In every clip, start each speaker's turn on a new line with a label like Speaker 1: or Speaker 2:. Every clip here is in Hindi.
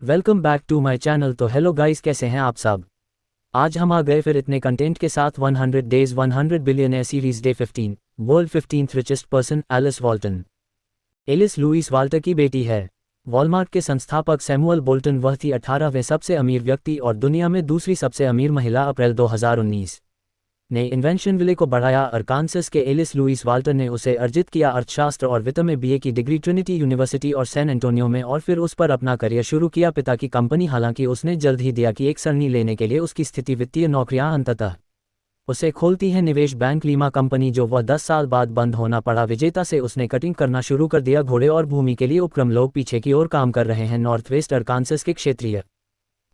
Speaker 1: Welcome back to my channel. तो हेलो गाइस, कैसे हैं आप सब। आज हम आ गए फिर इतने कंटेंट के साथ 100 days 100 billionaire series day 15। World 15th richest person Alice Walton. Alice Louis Walter की बेटी है। वॉलमार्ट के संस्थापक सैमुअल बोल्टन वह थी 18वें सबसे अमीर व्यक्ति और दुनिया में दूसरी सबसे अमीर महिला। अप्रैल 2019 ने इन्वेंशन विले को बढ़ाया। अरकानसस के एलिस लुइस वाल्टर ने उसे अर्जित किया अर्थशास्त्र और वित्त में बीए की डिग्री ट्रिनिटी यूनिवर्सिटी और सैन एंटोनियो में, और फिर उस पर अपना करियर शुरू किया पिता की कंपनी। हालांकि उसने जल्द ही दिया कि एक सरणी लेने के लिए उसकी स्थिति वित्तीय नौकरियां अंततः उसे खोलती है निवेश बैंक लीमा कंपनी, जो वह 10 साल बाद बंद होना पड़ा। विजेता से उसने कटिंग करना शुरू कर दिया। घोड़े और भूमि के लिए उपक्रम लोग पीछे की ओर काम कर रहे हैं। नॉर्थ वेस्ट अरकानसस के क्षेत्रीय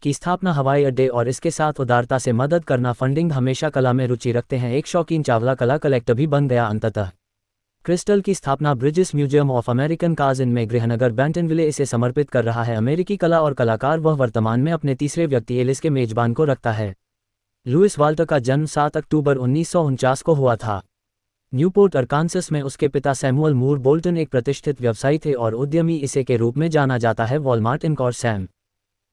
Speaker 1: की स्थापना, हवाई अड्डे और इसके साथ उदारता से मदद करना। फंडिंग हमेशा कला में रुचि रखते हैं। एक शौकीन चावला कला कलेक्टर भी बन गया अंततः। क्रिस्टल की स्थापना bridges museum of American cousin में गृहनगर बैंटनविले इसे समर्पित कर रहा है। अमेरिकी कला और कलाकार वह वर्तमान में अपने तीसरे व्यक्ति एलिस के मेजबान को रखता है। लुइस वाल्टर का जन्म 7 अक्टूबर 1949 को हुआ था। न्यूपोर्ट अरकानसस में उसके पिता सैमुअल मूर बोल्टन एक प्रतिष्ठित व्यवसायी थे और उद्यमी इसे के रूप में जाना जाता है। वॉलमार्ट इंक और सैम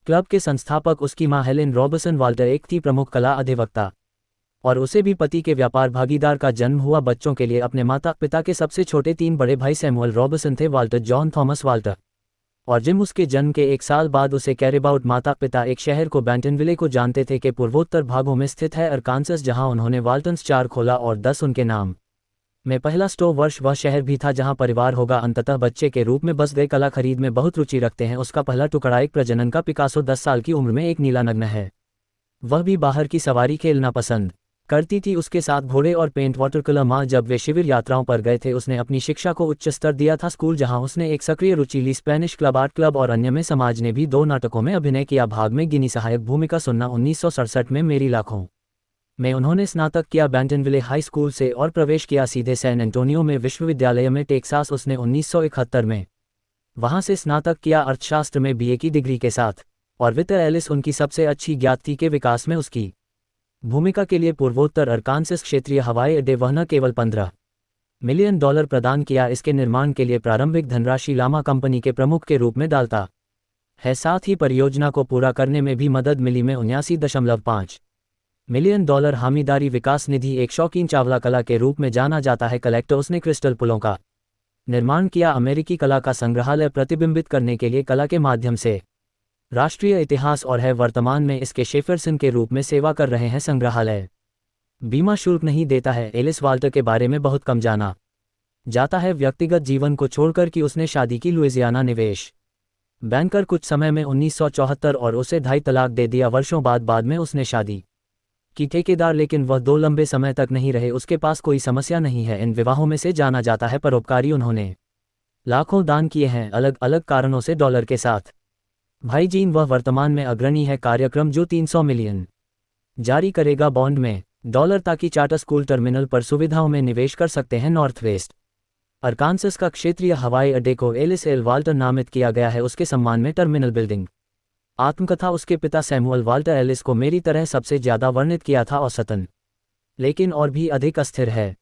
Speaker 1: क्लब के संस्थापक उसकी मां हेलेन रॉबर्सन वाल्टर एक थी प्रमुख कला अधिवक्ता, और उसे भी पति के व्यापार भागीदार का जन्म हुआ। बच्चों के लिए अपने माता पिता के सबसे छोटे 3 बड़े भाई सैमुअल रॉबर्सन थे, वाल्टर, जॉन थॉमस वाल्टर और जिम। उसके जन्म के 1 साल बाद उसे कैरेबाउट माता पिता एक शहर को बैंटनविले को जानते थे के पूर्वोत्तर भागों में स्थित है अरकानसस, जहां उन्होंने वाल्टन्स 4 खोला और 10 उनके नाम में पहला स्टोर वर्ष वह शहर भी था जहां परिवार होगा। अंततः बच्चे के रूप में बस गए। कला खरीद में बहुत रुचि रखते हैं। उसका पहला टुकड़ा एक प्रजनन का पिकासो 10 साल की उम्र में एक नीला नग्न है। वह भी बाहर की सवारी खेलना पसंद करती थी। उसके साथ घोड़े और पेंट वाटर कलर। माँ जब वे शिविर यात्राओं पर गए थे उसने अपनी शिक्षा को उच्च स्तर दिया था। स्कूल जहां उसने एक सक्रिय रुचि ली, स्पेनिश क्लब, आर्ट क्लब और अन्य में। समाज ने भी 2 नाटकों में अभिनय किया। भाग में गिनी सहायक भूमिका सुनना। 1967 में मेरी लाखों में उन्होंने स्नातक किया बैंटनविले हाई स्कूल से और प्रवेश किया सीधे सैन एंटोनियो में विश्वविद्यालय में टेक्सास। उसने 1971 में वहां से स्नातक किया अर्थशास्त्र में बीए की डिग्री के साथ, और वित्त। एलिस उनकी सबसे अच्छी ज्ञात थी के विकास में उसकी भूमिका के लिए पूर्वोत्तर अरकानसस क्षेत्रीय हवाई अड्डे वह न केवल $15 मिलियन प्रदान किया इसके निर्माण के लिए प्रारंभिक धनराशि लामा कंपनी के प्रमुख के रूप में डालता है, साथ ही परियोजना को पूरा करने में भी मदद मिली। में $79.5 मिलियन हामीदारी विकास निधि। एक शौकीन चावला कला के रूप में जाना जाता है कलेक्टर। उसने क्रिस्टल पुलों का निर्माण किया। अमेरिकी कला का संग्रहालय प्रतिबिंबित करने के लिए कला के माध्यम से राष्ट्रीय इतिहास और है। वर्तमान में इसके शेफरसन के रूप में सेवा कर रहे हैं। संग्रहालय बीमा शुल्क नहीं देता है। एलिस वाल्टर के बारे में बहुत कम जाना जाता है, व्यक्तिगत जीवन को छोड़कर कि उसने शादी की लुइजियाना निवेश बैंकर कुछ समय में 1974 और उसे 2.5 तलाक दे दिया। वर्षों बाद में उसने शादी की ठेकेदार, लेकिन वह 2 लंबे समय तक नहीं रहे। उसके पास कोई समस्या नहीं है। इन विवाहों में से जाना जाता है परोपकारी। उन्होंने लाखों दान किए हैं अलग अलग कारणों से डॉलर के साथ। भाई जीन वह वर्तमान में अग्रणी है कार्यक्रम जो 300 मिलियन जारी करेगा बॉन्ड में $, ताकि चार्टर स्कूल टर्मिनल पर सुविधाओं में निवेश कर सकते हैं। नॉर्थ वेस्ट अरकानसस का क्षेत्रीय हवाई अड्डे को एलिस एल वाल्टर नामित किया गया है उसके सम्मान में। टर्मिनल बिल्डिंग आत्मकथा। उसके पिता सैमुअल वाल्टर एलिस को मेरी तरह सबसे ज्यादा वर्णित किया था औसतन, लेकिन और भी अधिक अस्थिर है।